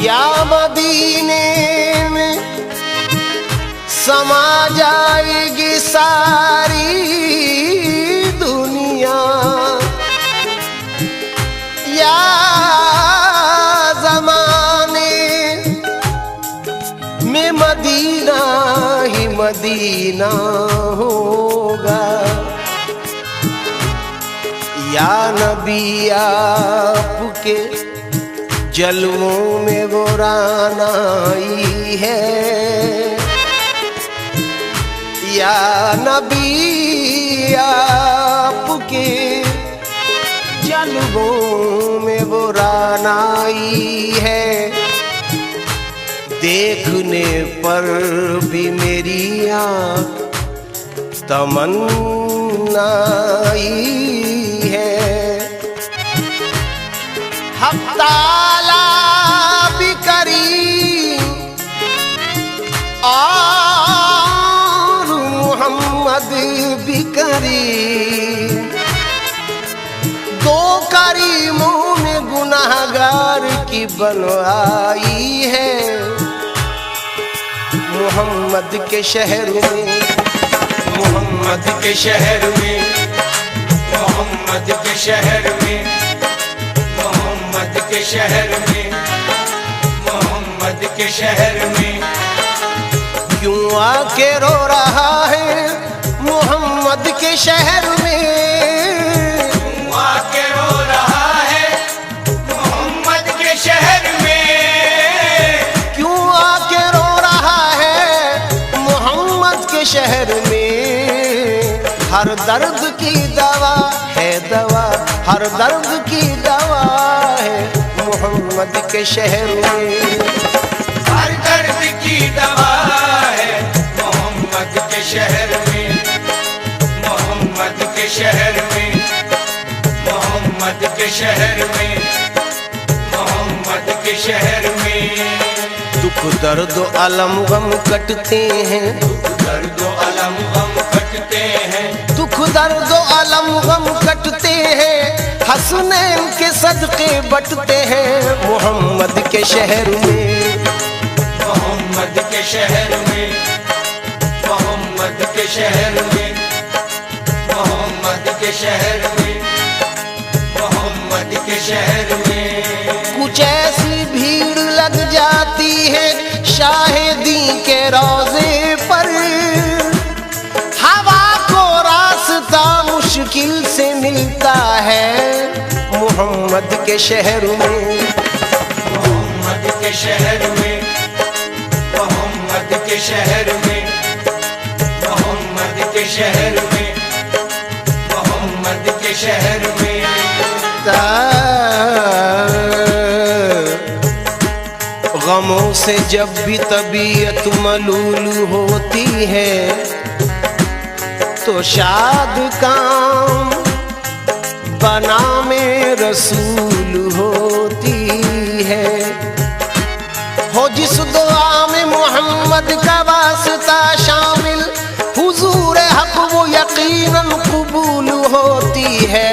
या मदीने में समा जाएगी सारी दुनिया, या ज़माने में मदीना ही मदीना होगा। या नबी आपके जलवों में वो रानाई है, या नबी आपके जलवों में वो रानाई है। देखने पर भी मेरी आँख तमन्नाई है। हक ताला भी करीम और मोहम्मद भी करीम, दो करीमों ने गुनाहगार की बनवाई है। मोहम्मद के शहर में, मोहम्मद के शहर में, मोहम्मद के शहर में, मोहम्मद के शहर में, मोहम्मद के शहर में क्यों आके रो रहा है मोहम्मद के शहर में। क्यों आके रो रहा है मोहम्मद के शहर में, क्यों आके रो रहा है मोहम्मद के शहर में। हर दर्द की दवा है दवा, हर दर्द की दवा है मोहम्मद के शहर में। हर दर्द की दवा है मोहम्मद के शहर में, मोहम्मद के शहर में, मोहम्मद के शहर में, मोहम्मद के शहर में दुख दर्द अलम गम कटते हैं, दुख दर्द अलम गम कटते हैं, दुख दर्द अलम गम कटते हैं। हसनैन के सदके बटते हैं मोहम्मद के शहर में। मोहम्मद के शहर में, मोहम्मद के शहर में, मोहम्मद के शहर में, मोहम्मद के शहर में कुछ ऐसी भीड़ लग जाती है शाहिदी के रोजे पर, हवा को रास्ता मुश्किल से मिलता है मोहम्मद के शहर में। मोहम्मद के शहर में, मोहम्मद के शहर में, मोहम्मद के शहर में, मोहम्मद के शहर में गमों से जब भी तबीयत मलूल होती है तो शाद काम बना में रसूल होती है। हो जिस दुआ में मोहम्मद का वास्ता शामिल, हुजूर हक वो यकीनन कबूल होती है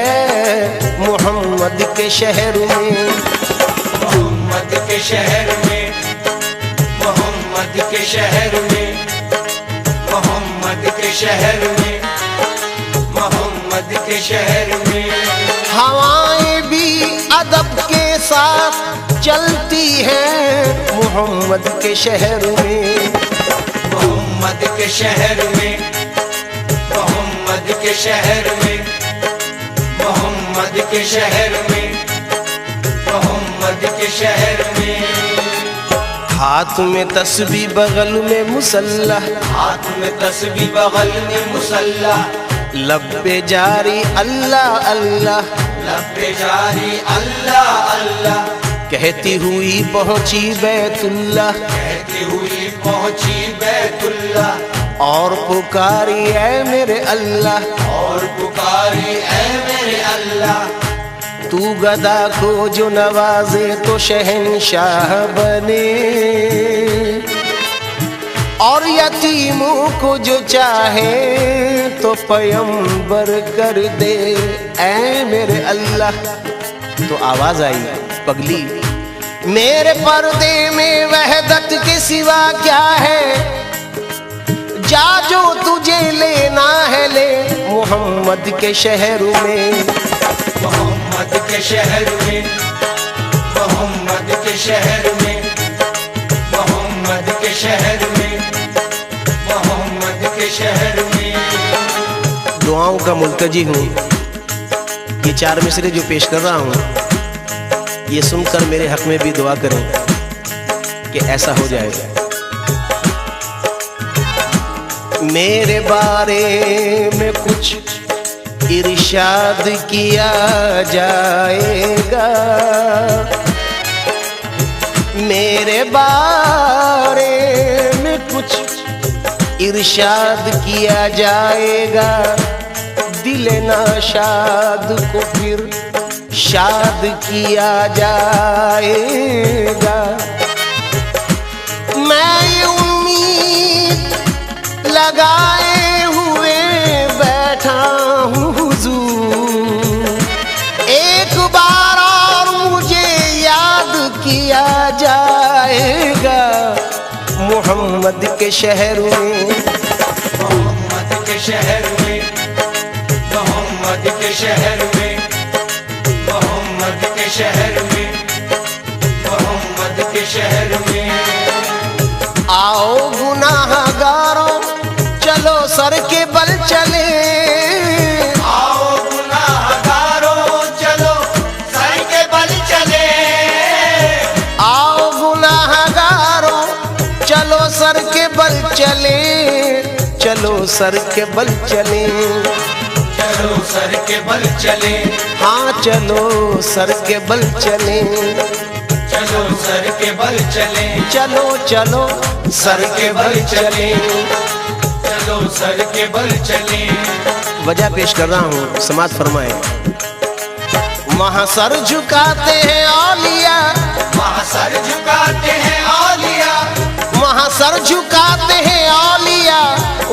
मोहम्मद के शहर में। मोहम्मद के शहर में, मोहम्मद के शहर में, मोहम्मद के शहर में, मोहम्मद के शहर में हवाएं भी अदब के साथ चलती हैं मोहम्मद के शहर में। मोहम्मद के शहर में, मोहम्मद के शहर में, मोहम्मद के शहर में, मोहम्मद के शहर में हाथ में तस्बीह बगल में मुसल्ला, हाथ में तस्बीह बगल में मुसल्ला, लब पे जारी अल्लाह अल्लाह, लब पे जारी अल्लाह अल्लाह, कहती हुई पहुंची बैतुल्लाह, कहती हुई पहुंची बैतुल्लाह, और पुकारी ऐ मेरे अल्लाह, और पुकारी ऐ मेरे अल्लाह। तू गदा को जो नवाजे तो शहंशाह बने, और यतीमों को जो चाहे तो पैगंबर कर दे ऐ मेरे अल्लाह। तो आवाज आई पगली मेरे पर्दे में वहदत के सिवा क्या है, जा जो तुझे लेना है ले मोहम्मद के शहर में। मोहम्मद के शहर में, मोहम्मद के शहर में, मोहम्मद के शहर में, मोहम्मद के शहर में। दुआओं का मुल्तजी हूँ। ये 4 मिसरे जो पेश कर रहा हूँ, ये सुनकर मेरे हक में भी दुआ करें कि ऐसा हो जाएगा। मेरे बारे में कुछ इरशाद किया जाएगा, मेरे बारे में कुछ इरशाद किया जाएगा। दिल नाशाद को फिर शाद किया जाएगा। मैं ये उम्मीद लगाए हुए बैठा हूँ हुजूर, एक बार और मुझे याद किया जाएगा मोहम्मद के शहर में। मोहम्मद के शहर में, मोहम्मद के शहर में, मोहम्मद के शहर में, मोहम्मद के शहर में। आओ गुनाहगारों चलो सर के बल चले, आओ गुनाहगारों चलो सर के बल चले, आओ गुनाहगारों चलो सर के बल चले, चलो सर के बल चले, चलो सर के बल चले, हाँ चलो सर के बल चले, चलो सर के बल चले, चलो चलो सर के बल चले। चलो सर के बल चले। वजह पेश कर रहा हूँ, समाज फरमाए। वहाँ सर झुकाते हैं औलिया, वहाँ सर झुकाते हैं औलिया, वहाँ सर झुकाते हैं औलिया,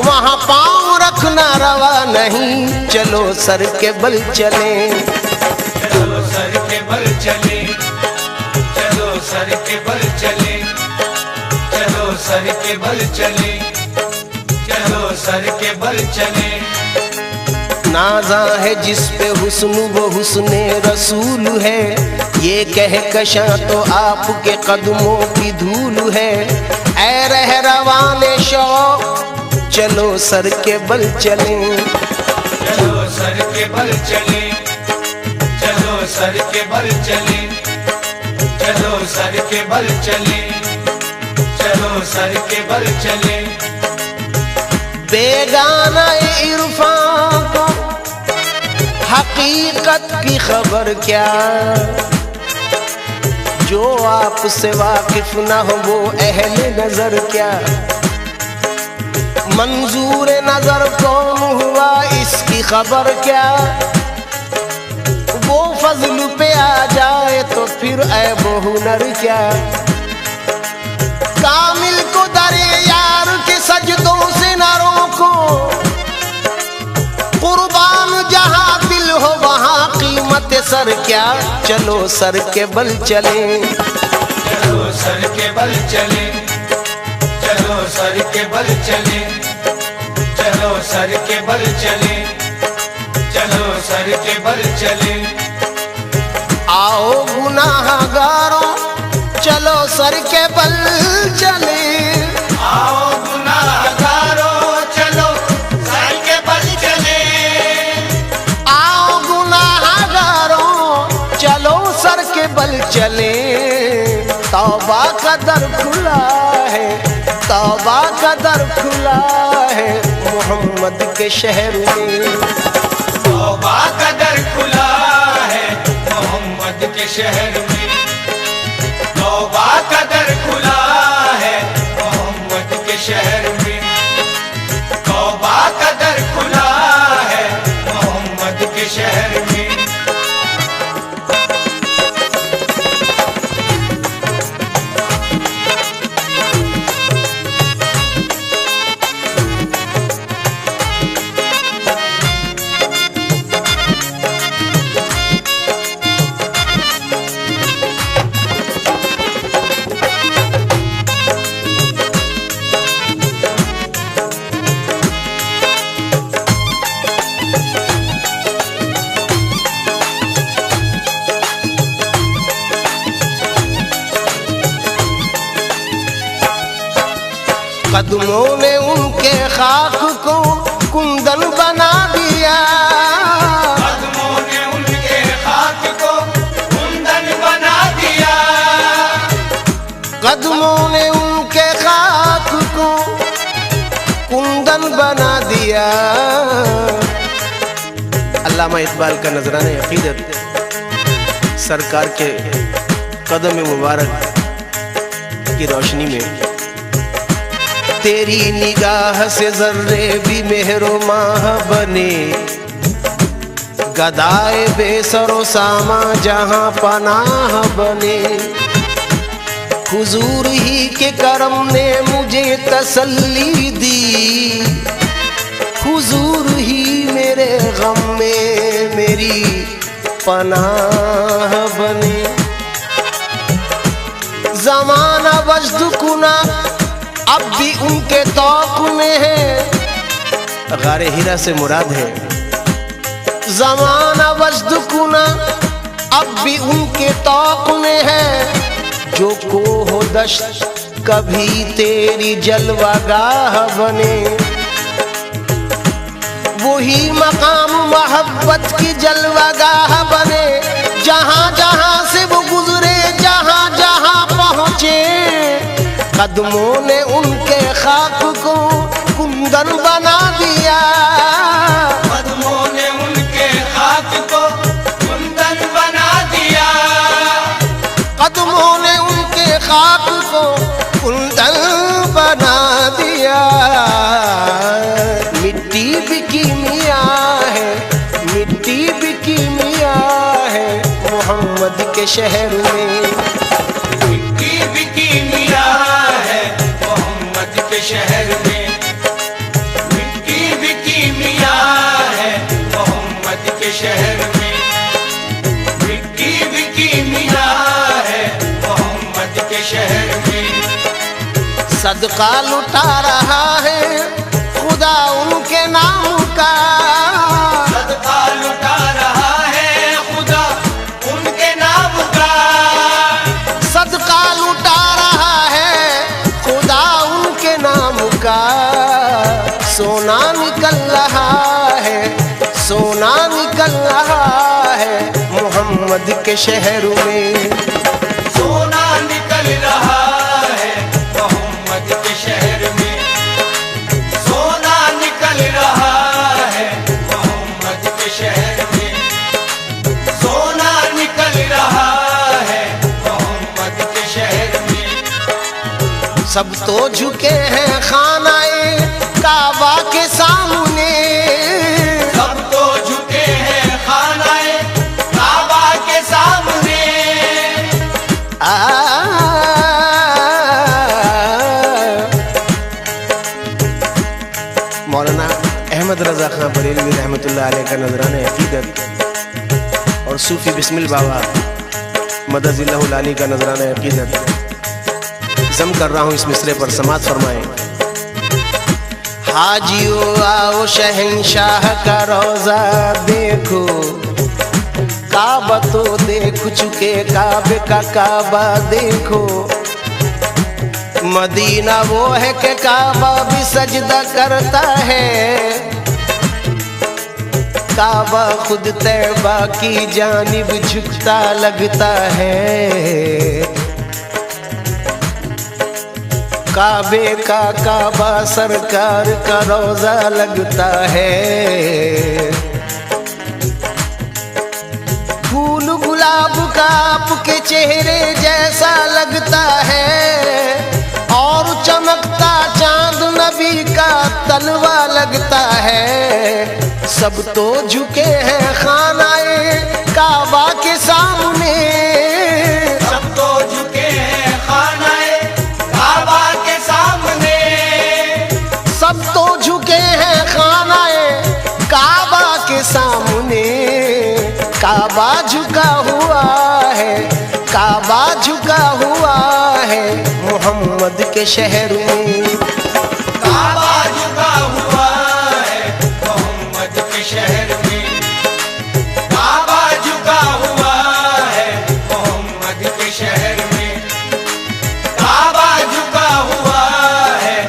वहाँ पाँव रखना रवा नहीं। चलो सर के बल चले, चलो सर के बल चले, चलो सर के बल चले, चलो सर के बल चले, चलो सर के बल चले। नाजा है जिस पे हुस्न वो हुस्ने रसूल है, ये कह कशा तो आपके कदमों की धूल है। ऐ रह रवाने शौक चलो सर के बल चले, चलो सर के बल चले, चलो सर के बल चले, चलो सर के बल चले, चलो सर के बल चले। बेगाना इरफान को हकीकत की खबर क्या, जो आपसे वाकिफ ना हो वो अहले नजर क्या। मंजूर नजर कौन हुआ इसकी खबर क्या, वो फजल पे आ जाए तो फिर ऐब हुनर क्या। कामिल को दरे यार के सजदों से न रोको, कुर्बान जहां दिल हो वहां कीमत सर क्या। चलो सर के बल चले, चलो सर के बल चले, चलो सर के बल चले, चलो सर के बल चले, चलो सर के बल चले। आओ गुनाहगारों चलो सर के बल चले, आओ गुनाहगारों चलो सर के बल चले, आओ गुनाहगारों चलो सर के बल चले। तौबा का दर खुला है, तौबा का दर खुला है मोहम्मद के शहर में। तौबा का दर खुला है मोहम्मद के शहर में, तौबा का दर खुला है मोहम्मद के शहर में, तौबा का दर खुला है मोहम्मद के शहर में। कदमों ने उनके खाक को कुंदन बना दिया, कदमों ने उनके खाक को कुंदन बना दिया, कदमों ने उनके खाक को कुंदन बना दिया। अल्लामा इकबाल का नजराना अकीदत सरकार के कदम मुबारक की रोशनी में, तेरी निगाह से जर्रे भी मेहरो माह बने, गदाए बेसरो सामा जहां पनाह बने। हुजूर ही के करम ने मुझे तसल्ली दी, हुजूर ही मेरे गम में मेरी पनाह बने। ज़माना वजद कुना अब भी उनके तौक में है, गारे हीरा से मुराद है। ज़माना वजद कुना अब भी उनके तौक में है, जो को हो दश्त कभी तेरी जलवागाह बने। वही मकाम मोहब्बत की जलवागाह बने, जहां जहां से वो गुजरे जहां जहां पहुंचे। कदमों ने उनके खाक को कुंदन बना दिया, कदमों ने उनके खाक को कुंदन बना दिया, कदमों ने उनके खाक को कुंदन बना दिया। मिट्टी भी कीमिया है, मिट्टी भी कीमिया है मोहम्मद के शहर में, मिट्टी भी कीमिया है मोहम्मद के शहर में, मिट्टी भी कीमिया है मोहम्मद के शहर में, मिट्टी भी कीमिया है मोहम्मद के शहर में। सदका लुटा रहा है खुदा उनके नाम का, सदका लुटा रहा है खुदा उनके नाम का, सदका लुटा रहा है खुदा उनके नाम का। सोना निकल रहा है, सोना निकल रहा है मोहम्मद के शहर में, सोना निकल रहा है मोहम्मद के शहर में, सोना निकल रहा है मोहम्मद के शहर में, सोना निकल रहा है मोहम्मद के शहर में। सब तो झुके हैं खानाए काबा के सामने, सब तो झुके हैं खानाए काबा के सामने। मौलाना अहमद रजा खां बरेलवी रहमतुल्लाह अलैह का नजराना अकीदत और सूफी बिस्मिल बाबा मदजिल्लाहुल आली का नजराना अकीदत जम कर रहा हूँ इस मिसरे पर, समात फरमाएं। हाजियो आओ शहंशाह का रोजा देखो, काबा तो देख चुके काबे का काबा देखो। मदीना वो है कि काबा भी सजदा करता है, काबा खुद तैबा की जानिब झुकता लगता है। काबे का काबा सरकार का रोजा लगता है। फूल गुलाब का आपके चेहरे जैसा लगता है, और चमकता चांद नबी का तलवा लगता है। सब तो झुके हैं खानाए काबा के सामने, सब तो झुके हैं खानाए काबा के सामने, सब तो झुके हैं खानाए काबा के सामने। काबा झुका हुआ है, काबा झुका हुआ है मोहम्मद के शहर में, काबा झुका हुआ है मोहम्मद के शहर में, काबा झुका हुआ है मोहम्मद के शहर में, काबा झुका हुआ है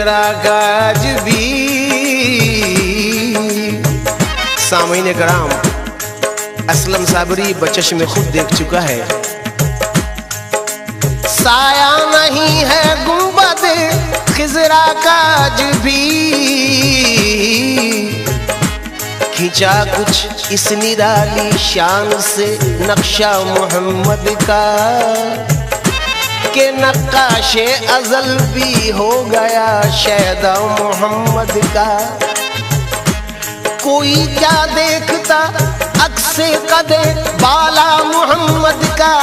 खिजरा गाज भी। सामीन कराम, असलम साबरी बचश में खुद देख चुका है। साया नहीं है गुंबद खिजरा काज भी, खींचा कुछ इस निराली शान से नक्शा मोहम्मद का, के नक्काशे अजल भी हो गया शैदा मोहम्मद का। कोई क्या देखता अक्से कदे बाला मोहम्मद का,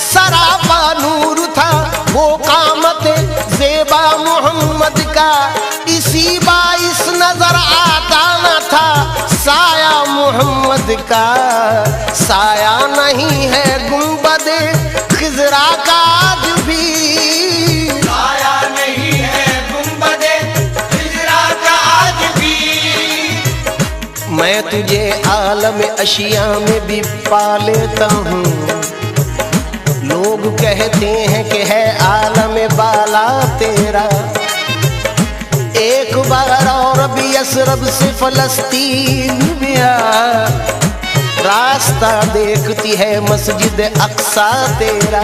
सरापा नूर था वो कामते ज़ेबा मोहम्मद का। इसी बाइस नजर आता न था साया मोहम्मद का। साया नहीं है गुंबदे खिजरा का आज भी, साया नहीं है गुंबदे खिजरा का आज भी। मैं तुझे आलम अशिया में भी पा लेता हूँ। लोग कहते हैं कि है आलम बाला तेरा। एक बार और भी असरब से फलस्तीन में आ, रास्ता देखती है मस्जिद अक्सा तेरा।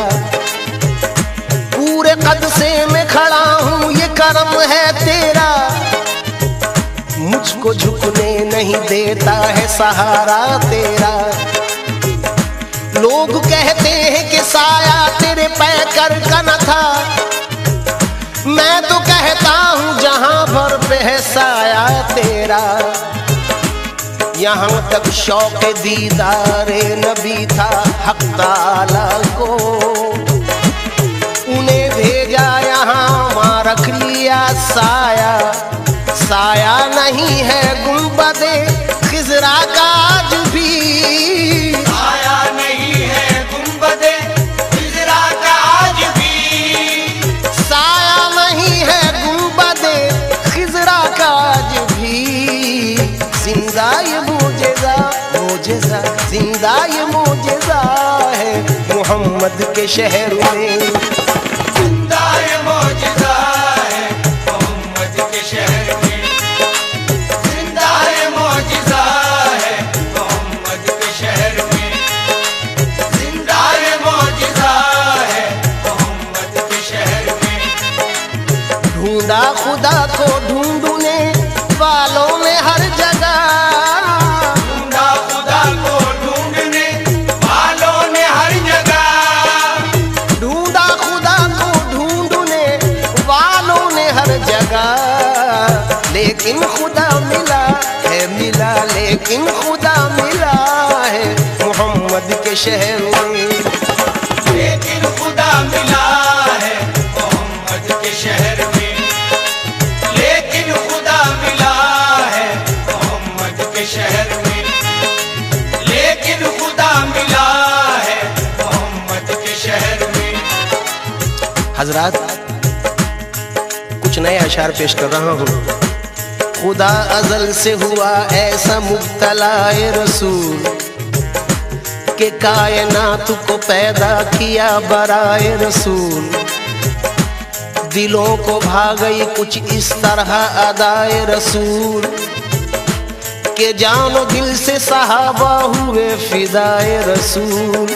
पूरे कद से मैं खड़ा हूँ ये करम है तेरा, मुझको झुकने नहीं देता है सहारा तेरा। लोग कहते हैं कि साया तेरे पैकर का न था, मैं तो कहता हूँ जहां भर पे है साया तेरा। यहाँ तक शौक़ दीदारे नबी था हक ताला को, उन्हें भेजा यहाँ वहाँ रख लिया साया। साया नहीं है गुंबदे खिजरा का आज भी, साया नहीं है गुंबदे खिजरा का आज भी। साया नहीं है गुंबदे खिजरा का आज भी। जिंदा ये मोजेज़ा मोजेज़ा, जिंदा ये मोजेज़ा है मोहम्मद के शहर में। जिंदा ये मौजज़ा है मोहम्मद के शहर में। जिंदा ये मौजज़ा है मोहम्मद के शहर में। जिंदा ये मौजज़ा है मोहम्मद के शहर में। ढूंढा खुदा को ढूंढने वालों ने हर जगह, ढूंढा खुदा को ढूंढने वालों ने हर जगह। ढूंढा खुदा को ढूंढने वालों ने हर जगह। लेकिन खुदा मिला है मिला, लेकिन खुदा मिला है मोहम्मद के शहर में। लेकिन खुदा मिला है मोहम्मद के शहर में। लेकिन खुदा मिला है मोहम्मद के शहर में। लेकिन खुदा मिला है मोहम्मद के शहर में। हजरात, कुछ नए अशार पेश कर रहा हूँ। खुदा अजल से हुआ ऐसा मुब्तलाए रसूल, के कायनात को पैदा किया बराए रसूल। दिलों को भा गई कुछ इस तरह अदाए रसूल, के जानो दिल से सहाबा हुए फिदाए रसूल।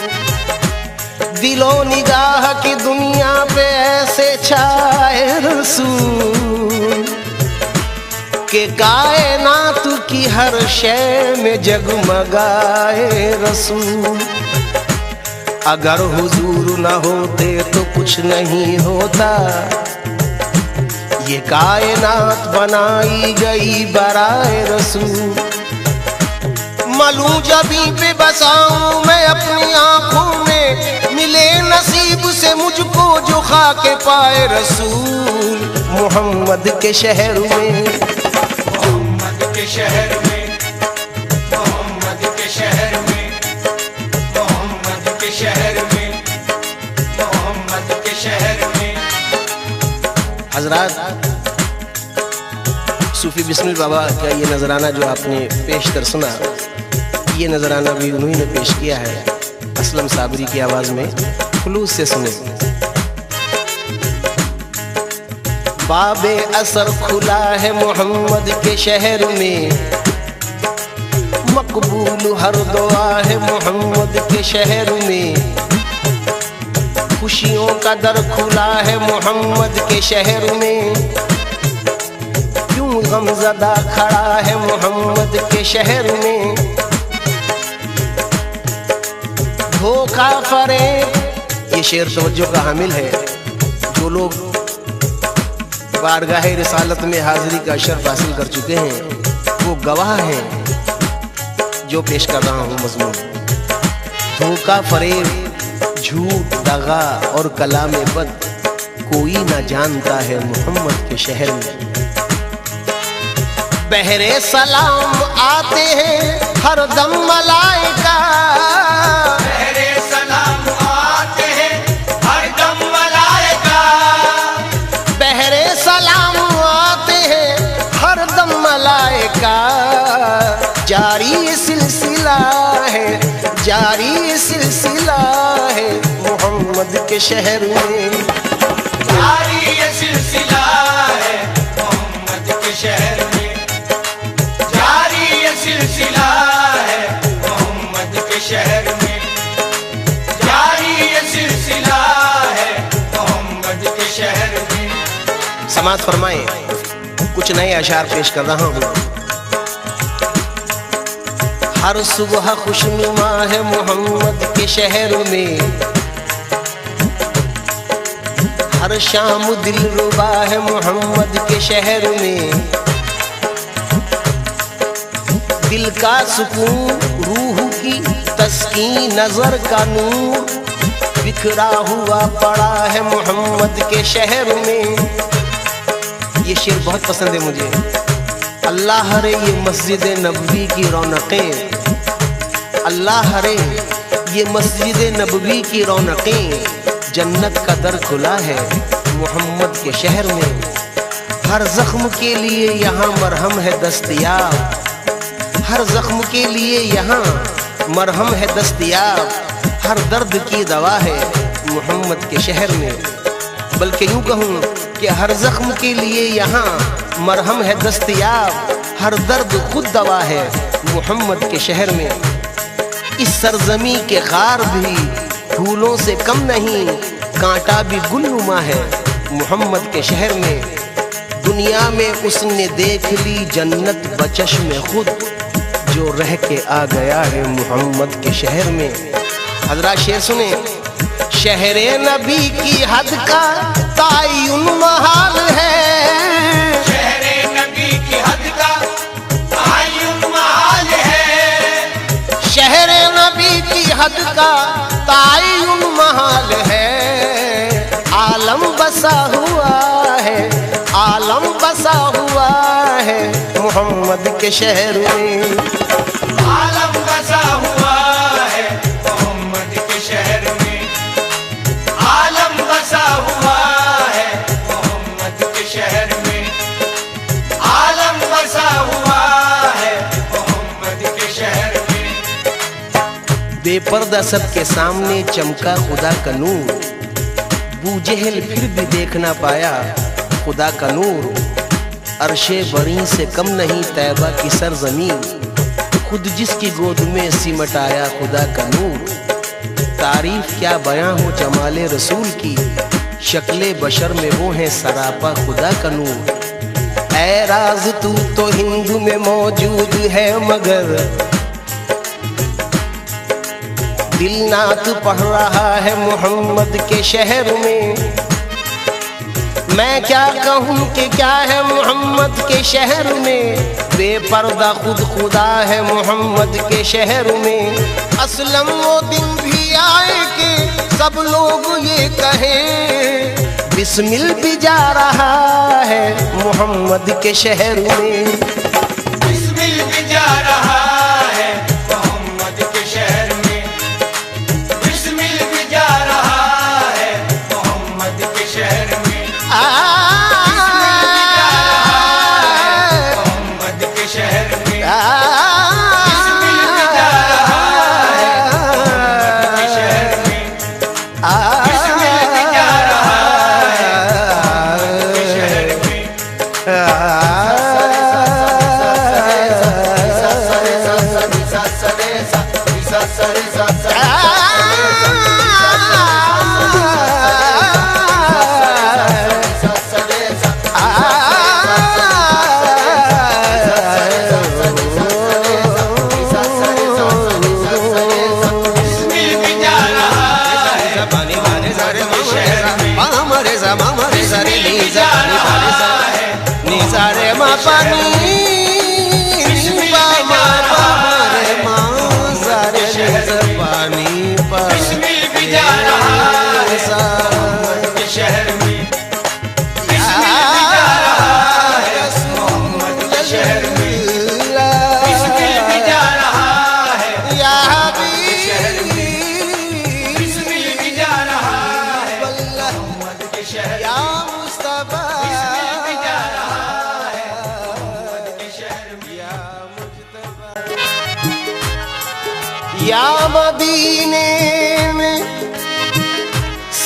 दिलो निगाह की दुनिया पे ऐसे छाए रसूल, के कायनात की हर शय में जगमगाए रसूल। अगर हुजूर न होते तो कुछ नहीं होता, ये कायनात बनाई गई बराए रसूल। मलूं जबीं पे बसाऊं मैं अपनी आंखों में, मिले नसीब से मुझको जो खाके पाए रसूल मोहम्मद के शहर में। मोहम्मद के शहर में। मोहम्मद के शहर में। मोहम्मद के शहर में। मोहम्मद के शहर में। हजरात, सूफी बिस्मिल बाबा का ये नजराना जो आपने पेश कर सुना, ये नजराना भी उन्हीं ने पेश किया है असलम साबरी की आवाज में। खुलूस से सुने। बाबे असर खुला है मोहम्मद के शहर में, मकबूल हर दुआ है मोहम्मद के शहर में, खुशियों का दर खुला है मोहम्मद के शहर में, क्यों गमज़दा खड़ा है मोहम्मद के शहर में, धोखा फरेब। ये शेर तवज्जो का हामिल है। जो लोग बारगाह रिसालत में हाजिरी का शर्फ हासिल कर चुके हैं वो गवाह हैं जो पेश कर रहा हूँ मज़मून। धोखा फरेब झूठ दगा और कलाम बद कोई ना जानता है मोहम्मद के शहर में। बहरे सलाम आते हैं हर दम मलाइका, बहरे सलाम आते हैं हर दम मलाइका, बहरे सलाम आते हैं हर दम मलाइका, जारी सिलसिला है, जारी सिलसिला है मोहम्मद के शहर में, जारी ये सिलसिला है मोहम्मद के शहर में, जारी ये सिलसिला है मोहम्मद के शहर में, जारी ये सिलसिला है मोहम्मद के शहर में। समाअत फरमाएं, कुछ नए अशार पेश कर रहा हूँ। हर सुबह खुशनुमा है मोहम्मद के शहर में, हर शाम दिलरुबा है मोहम्मद के शहर में, दिल का सुकून रूह की तस्कीन नजर का नूर बिखरा हुआ पड़ा है मोहम्मद के शहर में। ये शेर बहुत पसंद है मुझे। अल्लाह रे ये मस्जिद नबवी की रौनकें, अल्लाह रे ये मस्जिद नबवी की रौनकें, जन्नत का दर खुला है मोहम्मद के शहर में। हर जख्म के लिए यहाँ मरहम है दस्तयाब, हर जख्म के लिए यहाँ मरहम है दस्तयाब, हर दर्द की दवा है मोहम्मद के शहर में। बल्कि यूँ कहूँ कि हर जख्म के लिए यहाँ मरहम है दस्तयाब, हर दर्द खुद दवा है मोहम्मद के शहर में। इस सरजमी के गार भी फूलों से कम नहीं, कांटा भी गुलनुमा है मोहम्मद के शहर में। दुनिया में उसने देख ली जन्नत बचश में खुद, जो रह के आ गया है मोहम्मद के शहर में। हजरा शेर सुने। शहरे नबी की हद का तायुन महाल है, शहरे नबी की हद का तायुन महाल है, शहरे नबी की हद का तायुन महाल है। आलम बसा हुआ है, आलम बसा हुआ है मोहम्मद के शहर में। आलम बसा हुआ है मोहम्मद के शहर में, आलम बसा हुआ है मोहम्मद के शहर में, आलम बसा हुआ है मोहम्मद के शहर में। बेपर्दा सबके सामने चमका खुदा का नूर, बूजहल फिर भी देख ना पाया खुदा का नूर। अर्शे बरी से कम नहीं तैबा की सरजमीन, खुद जिसकी गोद में सिमट आया खुदा का नूर। तारीफ क्या बयां हो जमाले रसूल की, शक्ले बशर में वो है सरापा खुदा का नूर। ऐ राज तू तो हिंदू में मौजूद है मगर दिल नात पढ़ रहा है मोहम्मद के शहर में। मैं क्या कहूँ कि क्या है मोहम्मद के शहर में, बेपर्दा खुद खुदा है मोहम्मद के शहर में। असलम वो दिन भी आए कि सब लोग ये कहें बिस्मिल भी जा रहा है मोहम्मद के शहर में। बिस्मिल भी जा रहा है मोहम्मद के शहर में, बिस्मिल भी जा रहा है मोहम्मद के शहर में, बिस्मिल भी जा रहा है मोहम्मद के शहर में, बिस्मिल भी जा रहा है मोहम्मद के शहर में, बिस्मिल भी जा रहा है मोहम्मद के शहर में। सा नी सा रे मा पा नी पा मा पा रे मा सा रे नी सा पा नी पा बिस्मिल भी जा रहा है मोहम्मद के शहर में, बिस्मिल भी जा रहा है मोहम्मद के शहर में, बिस्मिल भी जा रहा है या हबीब शहर में, बिस्मिल भी जा रहा है मोहम्मद के शहर या में, मुस्तफा बिस्मिल भी जा रहा है मोहम्मद के शहर में। या मुस्तफा या मदीने में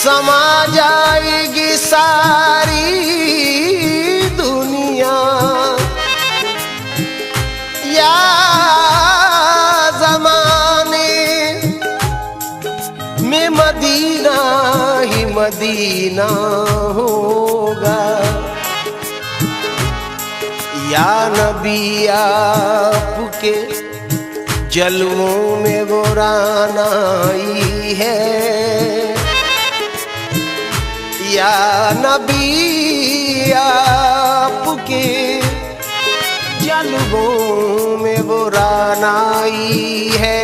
समा जाएगी सारी दुनिया, या जमाने में मदीना ही मदीना होगा, या नबी आपके जलवों में वो रानाई है, या नबी आपके जलवों में वो रानाई है,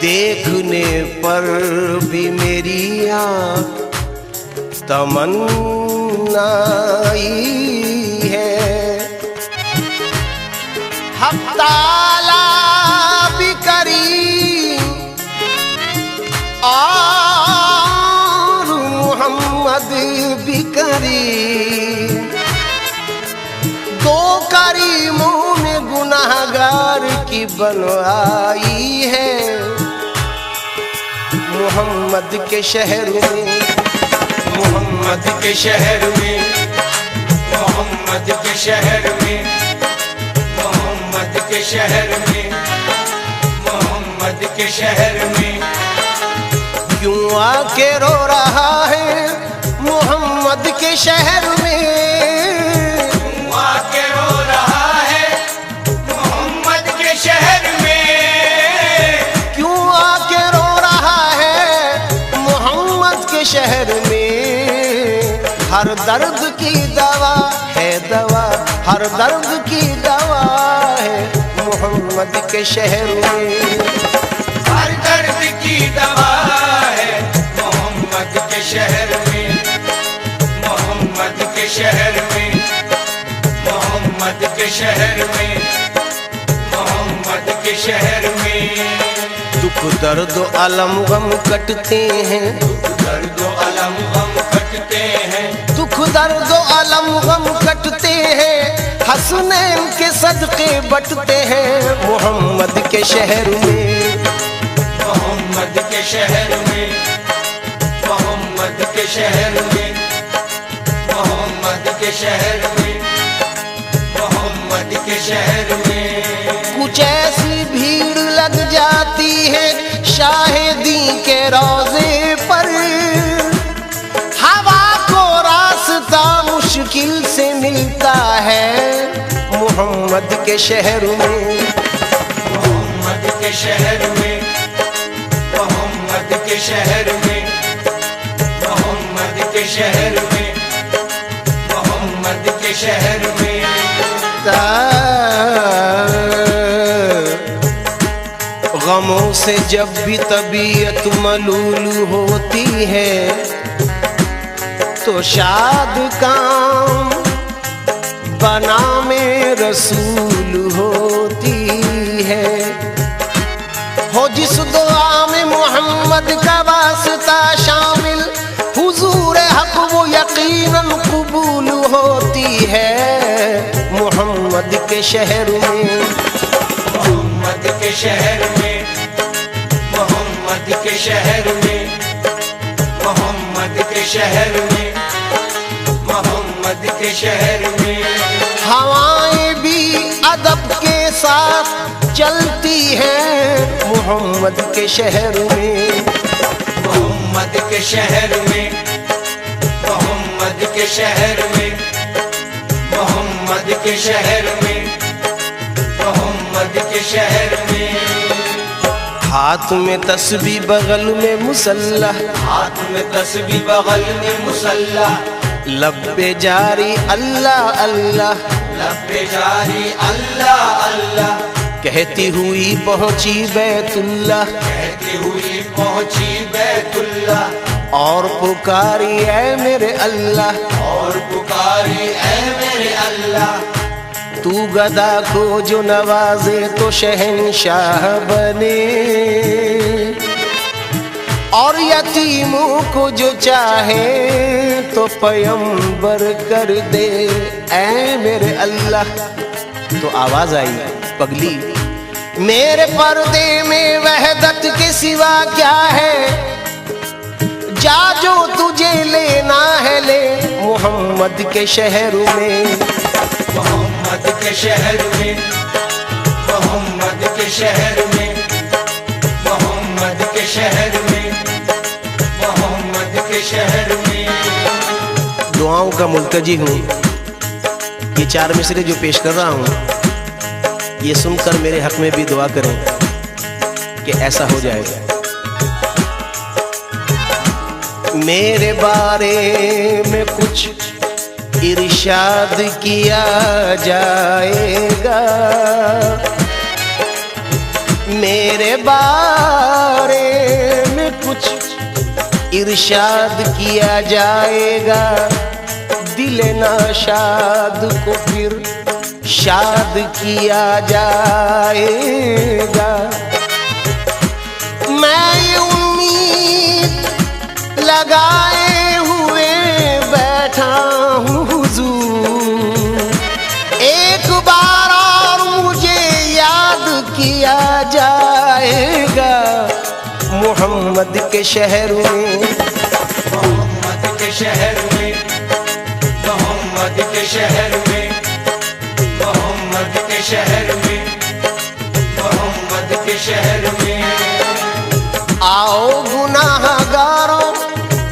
देखने पर भी मेरी आँख तमन्नाई है, हक ताला भी करीम और मोहम्मद भी करीम, दो करीमों ने गुनाहगार की बनवाई है, मोहम्मद के शहर में, मोहम्मद के शहर में, मोहम्मद के शहर में, मोहम्मद के शहर में, मोहम्मद के शहर में, क्यों आके रो रहा है मोहम्मद के शहर में, क्यों आके रो रहा है मोहम्मद के शहर में, क्यों आके रो रहा है मोहम्मद के शहर में, हर दर्द की दवा है दवा, हर दर्द की दवा है मोहम्मद के शहर में, हर दर्द की दवा है मोहम्मद के शहर में, मोहम्मद के शहर में, मोहम्मद के शहर में, मोहम्मद के शहर में, दुख दर्द अलम गम कटते हैं, दर्द अलम गम कटते हैं, दुख दर्द अलम गम कटते हैं, हसनैन के सदके बटते हैं मोहम्मद के शहर में, मोहम्मद के शहर में, मोहम्मद के शहर में, मोहम्मद के शहर में, मोहम्मद के शहर में, कुछ ऐसी भीड़ लग जाती है शाहिदी के रोजे पर, हवा को रास्ता मुश्किल से मिलता है मोहम्मद के शहर में, मोहम्मद के शहर में, मोहम्मद के शहर में, मोहम्मद के शहर में, मोहम्मद के शहर में, गमों से जब भी तबीयत मलूल होती है तो शाद काम बना में रसूल होती है, हो जिस दुआ में मोहम्मद का वास्ता शामिल हुजूर हक वो यकीनन कबूल होती है मोहम्मद के शहर में, मोहम्मद के शहर में, मोहम्मद के शहर में, मोहम्मद के शहर में, मोहम्मद के शहर में, हवाएं भी अदब के साथ चलती हैं मोहम्मद के शहर में, मोहम्मद के शहर में, मोहम्मद के शहर में, मोहम्मद के शहर में, मोहम्मद के शहर में, हाथ में तस्बीह बगल में मुसल्ला, हाथ में तस्बीह बगल में मुसल्ला, लब पे जारी अल्लाह अल्लाह, लब पे जारी अल्लाह अल्लाह, कहती हुई पहुंची बैतुल्लाह, कहती हुई पहुंची बैतुल्लाह, और पुकारी ऐ मेरे अल्लाह, और पुकारी ऐ मेरे अल्लाह। तू गदा को जो नवाजे तो शहंशाह बने, और यतीमों को जो चाहे तो पैगंबर कर दे ऐ मेरे अल्लाह। तो आवाज आई पगली, मेरे पर्दे में वहदत के सिवा क्या है, जा जो तुझे लेना है ले मोहम्मद के शहर में, मोहम्मद के शहर में, मोहम्मद के शहर में, मोहम्मद के शहर में, मोहम्मद के शहर में। दुआओं का मुल्तजी हूँ, ये 4 मिसरे जो पेश कर रहा हूँ ये सुनकर मेरे हक में भी दुआ करें कि ऐसा हो जाएगा। मेरे बारे में कुछ इरशाद किया जाएगा, मेरे बारे में कुछ इरशाद किया जाएगा, दिल नाशाद को फिर शाद किया जाएगा। मैं ये उम्मीद लगाए हुए बैठा हूँ हुजूर, एक बार और मुझे याद किया जाएगा मोहम्मद के शहर में, मोहम्मद के शहर में, मोहम्मद के शहर में, मोहम्मद के शहर में, मोहम्मद के शहर में। आओ गुनाहगारों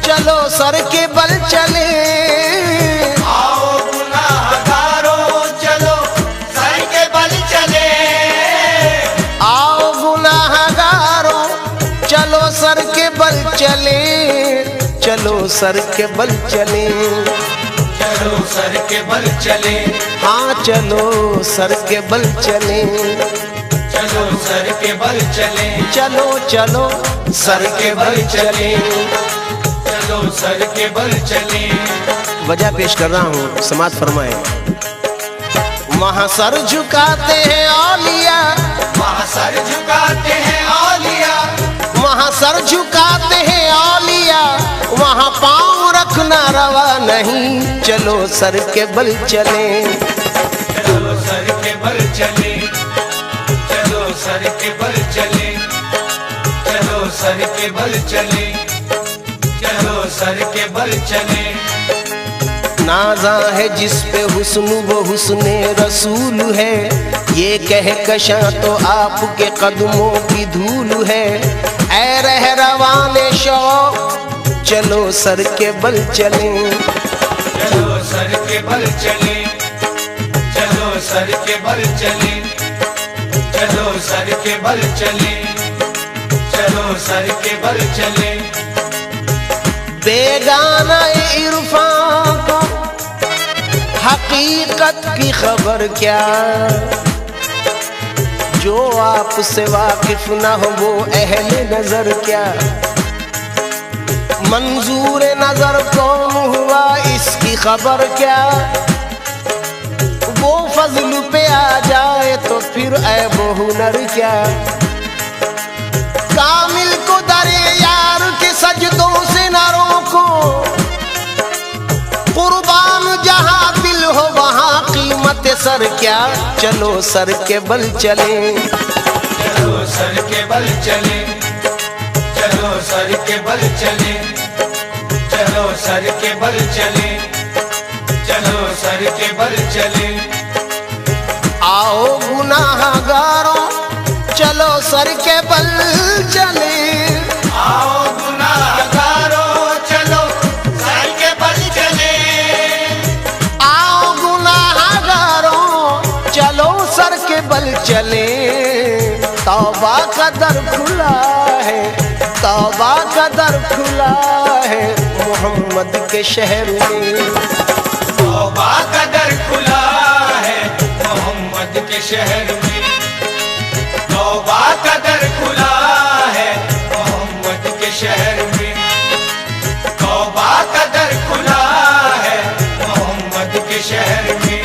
चलो सर के बल चले, आओ गुनाहगारों चलो सर के बल चले, आओ गुनाहगारों चलो सर के बल चले, चलो सर के बल चले, चलो सर के बल चले, हाँ चलो सर के बल चले, चलो सर के बल चले, चलो चलो सर के बल चले। चलो सर के बल चले। वजह पेश कर रहा हूँ, समात फरमाए। वहाँ सर झुकाते हैं औलिया, वहाँ सर झुकाते हैं औलिया, वहाँ सर झुकाते हैं औलिया, वहाँ पाँव रखना रवा नहीं, चलो सर के बल चले, चलो सर के बल चले, चलो सर के बल चले, चलो सर के बल चले, चलो सर के बल चले। नाजा है जिस पे हुस्न वो हुस्ने रसूल है, ये कह कशा तो आपके कदमों की धूल है, ऐ रह रवाने शौक चलो सर के बल चले, चलो सर के बल चले, चलो सर के बल चले, चलो सर के बल चले, चलो सर के बल चले। बेगाना इरफान को हकीकत की खबर क्या, जो आपसे वाकिफ ना हो वो अहले नजर क्या, मंजूर नजर कौन हुआ इसकी खबर क्या, वो फजल पे आ जाए तो फिर ऐब हुनर क्या, कामिल को दरे यार के सजदों से न रोको, कुर्बान जहां दिल हो वहां कीमत सर क्या, चलो सर के बल चले, चलो सर के बल चले, चलो सर के बल चले, चलो सर के बल चले, चलो सर के बल चले। आओ गुनाहगारों चलो सर के बल चले, आओ गुनाहगारों चलो सर के बल चले, आओ गुनाहगारों चलो सर के बल चले, तौबा का दर खुला है तौबा का दर खुला है मोहम्मद के शहर में। तौबा का दर खुला है मोहम्मद के शहर में। तौबा का दर खुला है मोहम्मद के शहर में। तौबा का दर खुला है मोहम्मद के शहर में।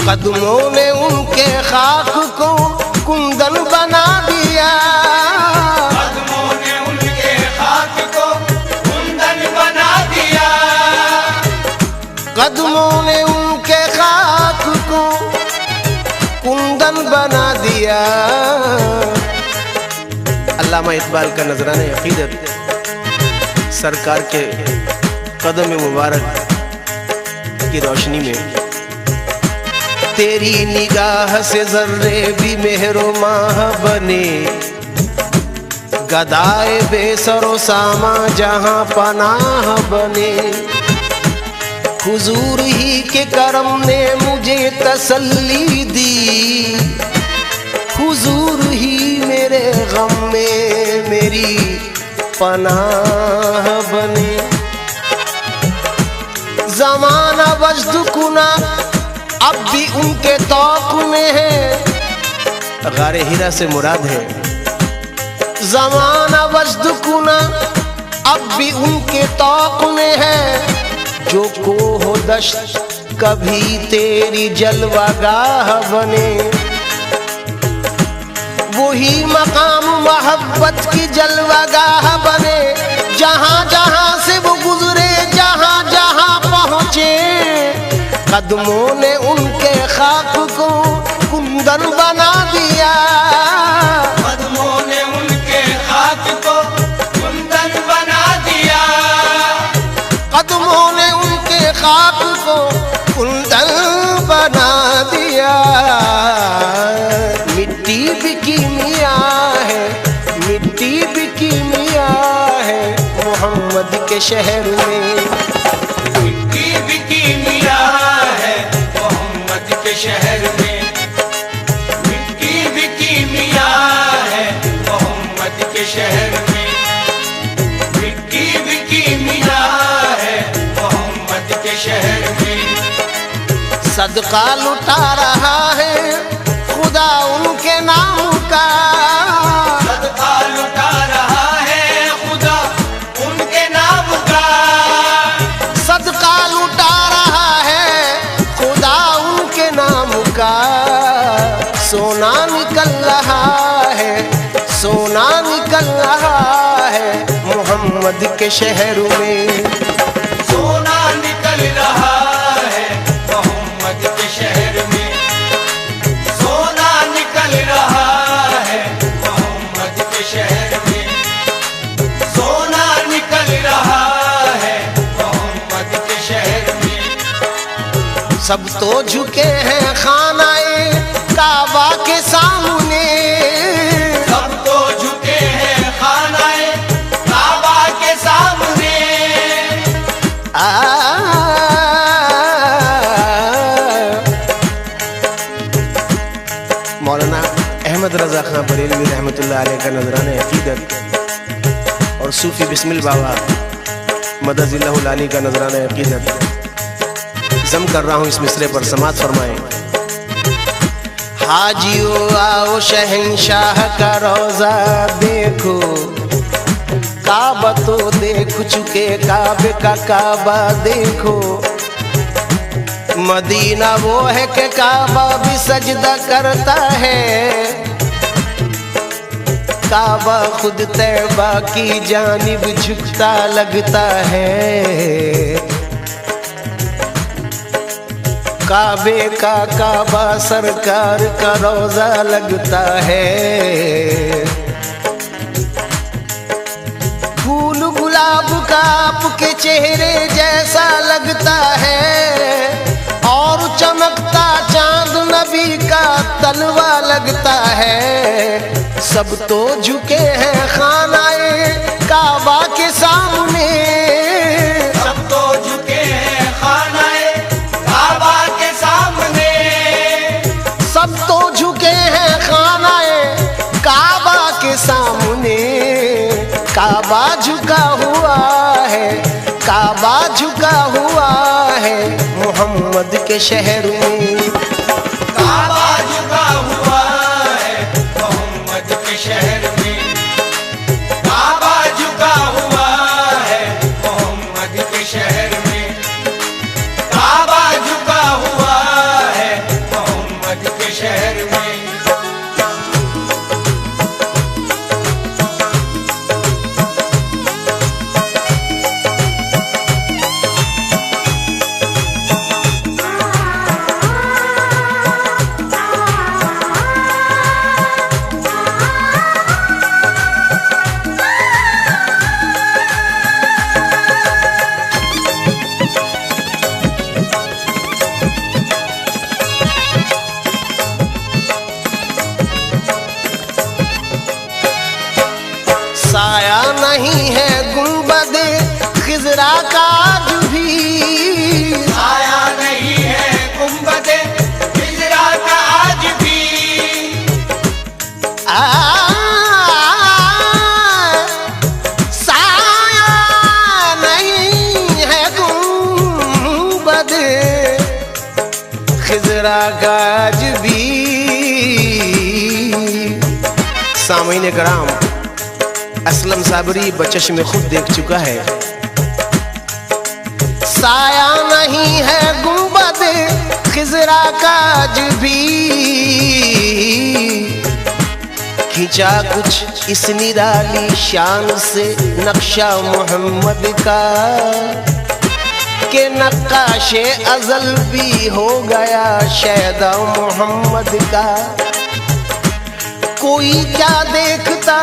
कदमों ने उनके खाक को कुंदन बना दिया। कदमों ने उनके खाक को कुंदन बना दिया। कदमों ने उनके खाक को कुंदन बना दिया। अल्लामा इकबाल का नजराना अकीदत सरकार के कदम मुबारक की रोशनी में तेरी निगाह से जर्रे भी मेहरो माह बने, गदाए बेसरो सामा जहां पनाह बने। हुजूर ही के करम ने मुझे तसल्ली दी, हुजूर ही मेरे गम में मेरी पनाह बने। जमाना वजद कुना अब भी उनके तौक में है। गारे हीरा से मुराद है ज़माना वजद कुना अब भी उनके तौक में है। जो कोह दश्त कभी तेरी जलवागाह बने, वही मकाम मोहब्बत की जलवागाह बने। जहां जहां से वो गुजरे जहां जहां पहुंचे, कदमों ने उनके खाक को कुंदन बना दिया। कदमों ने उनके खाक को कुंदन बना दिया। कदमों ने उनके खाक को कुंदन बना दिया। मिट्टी भी कीमिया है, मिट्टी भी कीमिया है मोहम्मद के शहर में। मिट्टी भी कीमिया है मोहम्मद के शहर में। मिट्टी भी कीमिया है मोहम्मद के शहर में। मिट्टी भी कीमिया है मोहम्मद के शहर में। सदका लुटा रहा है खुदा उनके नाम का। सदका लुटा रहा है खुदा उनके नाम का। सदका लुटा रहा है खुदा उनके नाम का। सोना निकल रहा है, सोना निकल रहा है मोहम्मद के शहर में। सोना निकल रहा है मोहम्मद के शहर में। सोना निकल रहा है मोहम्मद के शहर में। सोना निकल रहा है मोहम्मद के शहर में। सब तो झुके हैं खानाए काबा के सामने। सब तो झुके हैं खानाए काबा के सामने। मौलाना अहमद रजा खां बरेलवी रहमतुल्लाह अलैह का नजराना अकीदत और सूफी बिस्मिल बाबा मदजिल्लाहुल आली का नजराना अकीदत जम कर रहा हूँ इस मिसरे पर, समात फरमाएं। हाजियो आओ शहंशाह का रोजा देखो, काबा तो देख चुके काबे का काबा देखो। मदीना वो है कि काबा भी सजदा करता है। काबा खुद तैबा की जानिब झुकता लगता है। काबे का काबा सरकार का रोजा लगता है। फूल गुलाब का आपके चेहरे जैसा लगता है, और चमकता चांद नबी का तलवा लगता है। सब तो झुके हैं खानाए काबा के सामने, सब तो झुके हैं खानाए काबा के सामने, सब तो झुके हैं खानाए काबा के सामने। काबा झुका हुआ है, काबा झुका हुआ है मोहम्मद के शहर में। काबा झुका हुआ है मोहम्मद के शहर में, काबा झुका हुआ है मोहम्मद के शहर में, काबा झुका हुआ है मोहम्मद के शहर में। साया नहीं है गुंबदे खिजरा का आज भी, साया नहीं है गुंबदे हिजरा का आज भी। साया नहीं है गुंबदे खिजरा का आज भी। सामीन कराम, असलम साबरी बचश में खुद देख चुका है। साया नहीं है गुंबद खिजरा का आज भी, खींचा कुछ इस निराली शान से नक्शा मोहम्मद का, के नक्काशे अजल भी हो गया शैदा मोहम्मद का। कोई क्या देखता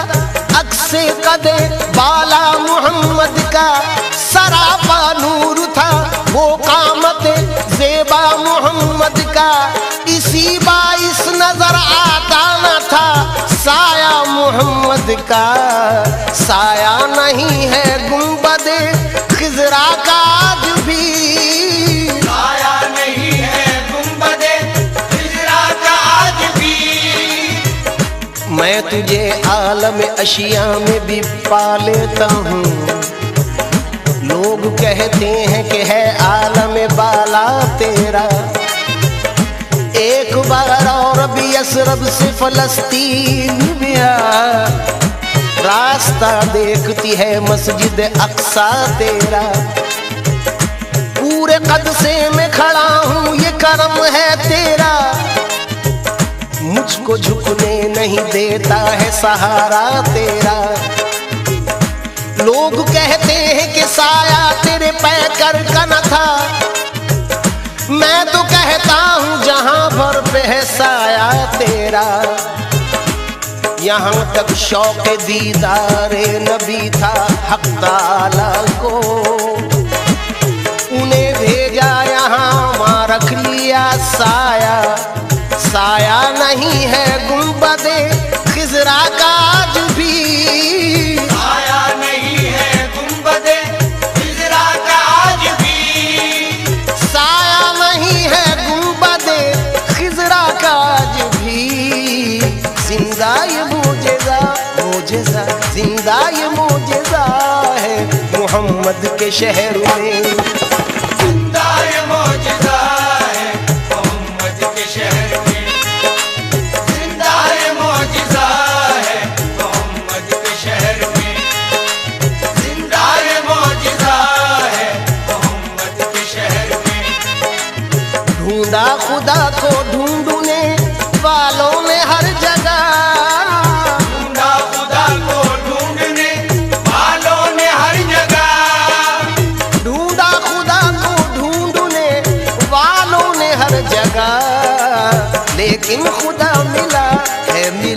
अक्से कदे बाला मोहम्मद का, सरापा नूर था वो कामते ज़ेबा मोहम्मद का। इसी बाइस नजर आता न था साया मोहम्मद का। साया नहीं है गुंबदे खिजरा का आज भी, साया नहीं है गुंबदे हिजरा का आज भी। मैं तुझे आलम अशिया में भी पा लेता हूँ। लोग कहते हैं कि है आलम बाला तेरा। एक बार और भी असरब से फलस्तीन में आ, रास्ता देखती है मस्जिद अक्सा तेरा। पूरे कद से मैं खड़ा हूँ ये करम है तेरा, मुझको झुकने नहीं देता है सहारा तेरा। लोग कहते हैं कि साया तेरे पैकर का न था, मैं तो कहता हूँ जहां भर पे है साया तेरा। यहाँ तक शौक दीदारे नबी था हक ताला को, उन्हें भेजा यहाँ वहाँ रख लिया साया। साया नहीं है गुंबदे खिजरा का आज भी, साया नहीं है गुंबदे हिजरा का आज भी। साया नहीं है गुंबदे खिजरा का आज भी। जिंदा ये मोजेज़ा मोजेज़ा, जिंदा ये मोजेज़ा है मोहम्मद के शहर में। जिंदा ये मौजज़ा है मोहम्मद के शहर में। जिंदा ये मौजज़ा है मोहम्मद के शहर में। जिंदा ये मौजज़ा है मोहम्मद के शहर में। ढूंढा खुदा को ढूंढने वालों ने हर जगह, ढूंढा खुदा को ढूंढने वालों ने हर जगह। ढूंढा खुदा को ढूंढने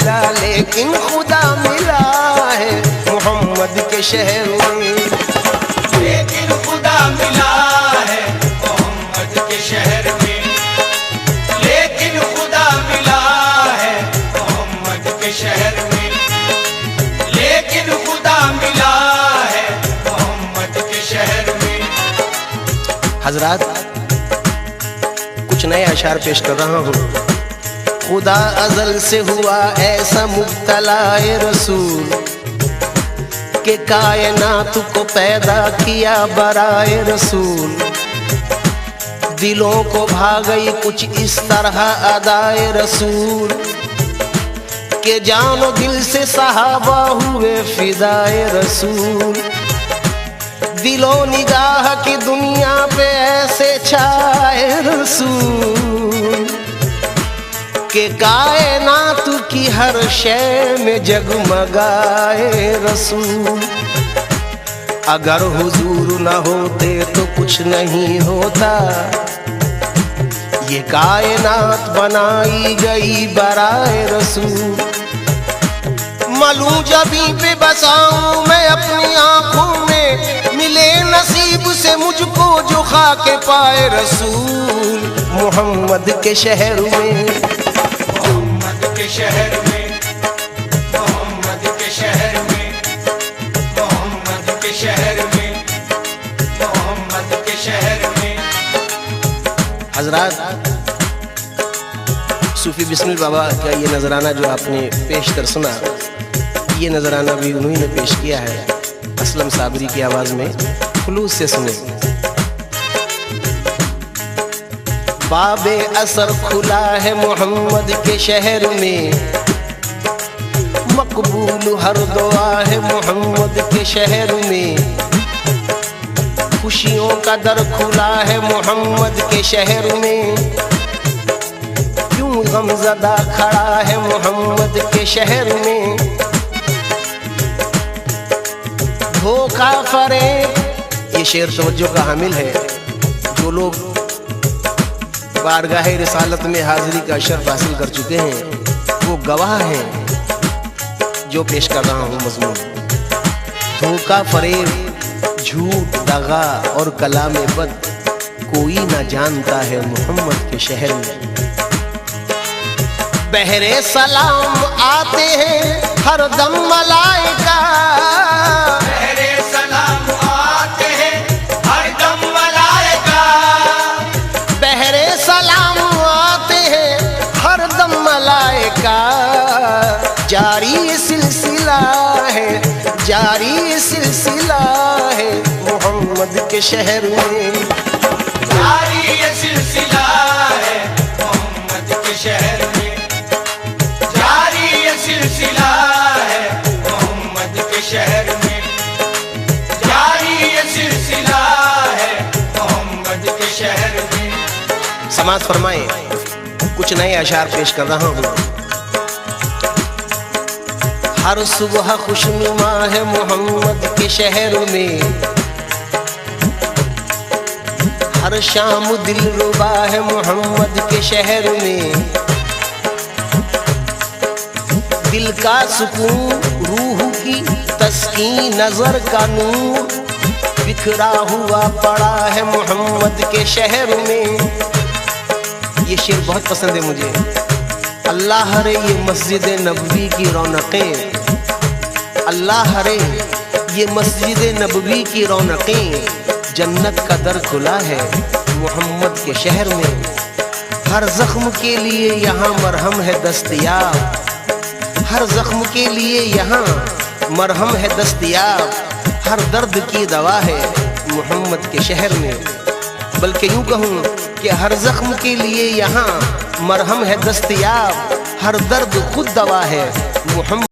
मिला, लेकिन खुदा मिला है मोहम्मद के शहर में। लेकिन खुदा मिला है मोहम्मद के शहर में, लेकिन खुदा मिला है मोहम्मद के शहर में, लेकिन खुदा मिला है मोहम्मद के शहर में। हजरात, कुछ नए अशार पेश कर रहा हूँ। खुदा अज़ल से हुआ ऐसा मुब्तला रसूल के कायनात को पैदा किया बराए रसूल। दिलों को भा गई कुछ इस तरह अदाए रसूल के जानो दिल से सहाबा हुए फिदाए रसूल। दिलो निगाह की दुनिया पे ऐसे छाए रसूल के कायनात की हर शय में जगमगाए रसूल। अगर हुजूर न होते तो कुछ नहीं होता, ये कायनात बनाई गई बराए रसूल। मलूं जबी पे बसाऊं मैं अपनी आंखों में, मिले नसीब से मुझको जो खाके पाए रसूल मोहम्मद के शहर में। मोहम्मद के शहर में, मोहम्मद के शहर में, मोहम्मद के शहर में, मोहम्मद के शहर में। हजरात, सूफी बिस्मिल बाबा का ये नजराना जो आपने पेश कर सुना, ये नजराना भी उन्हीं ने पेश किया है असलम साबरी की आवाज में। खुलूस से सुने। बाबे असर खुला है मोहम्मद के शहर में, मकबूल हर दुआ है मोहम्मद के शहर में। खुशियों का दर खुला है मोहम्मद के शहर में, क्यों गमज़दा खड़ा है मोहम्मद के शहर में। धोखा फरेब, ये शेर तवज्जो का हामिल है। जो लोग बारगाह रिसालत में हाजिरी का शर्फ हासिल कर चुके हैं वो गवाह हैं जो पेश कर रहा हूँ मजमून। धोखा फरेब, झूठ, दगा और कलाम बद कोई ना जानता है मोहम्मद के शहर में। बहरे सलाम आते हैं हर दम मलाइका, बहरे सलाम आते हैं हर दम मलाइका, बहरे सलाम आते हैं हर दम मलाइका। जारी ये सिलसिला है, जारी ये सिलसिला है मोहम्मद के शहर में। जारी ये सिलसिला है मोहम्मद के शहर में, जारी ये सिलसिला है मोहम्मद के शहर में, जारी ये सिलसिला है मोहम्मद के शहर में। समाज फरमाए, कुछ नए अशार पेश कर रहा हूँ। हर सुबह खुशनुमा है मोहम्मद के शहर में, हर शाम दिलरुबा है मोहम्मद के शहर में। दिल का सुकून, रूह की तस्कीन, नजर का नूर बिखरा हुआ पड़ा है मोहम्मद के शहर में। ये शेर बहुत पसंद है मुझे। अल्लाह रे ये मस्जिद नबवी की रौनकें, अल्लाह रे ये मस्जिद नबवी की रौनकें, जन्नत का दर खुला है मोहम्मद के शहर में। हर जख्म के लिए यहाँ मरहम है दस्तयाब, हर जख्म के लिए यहाँ मरहम है दस्तयाब। हर दर्द की दवा है मोहम्मद के शहर में। बल्कि यूँ कहूँ कि हर जख्म के लिए यहाँ मरहम है दस्तयाब, हर दर्द खुद दवा है मोहम्मद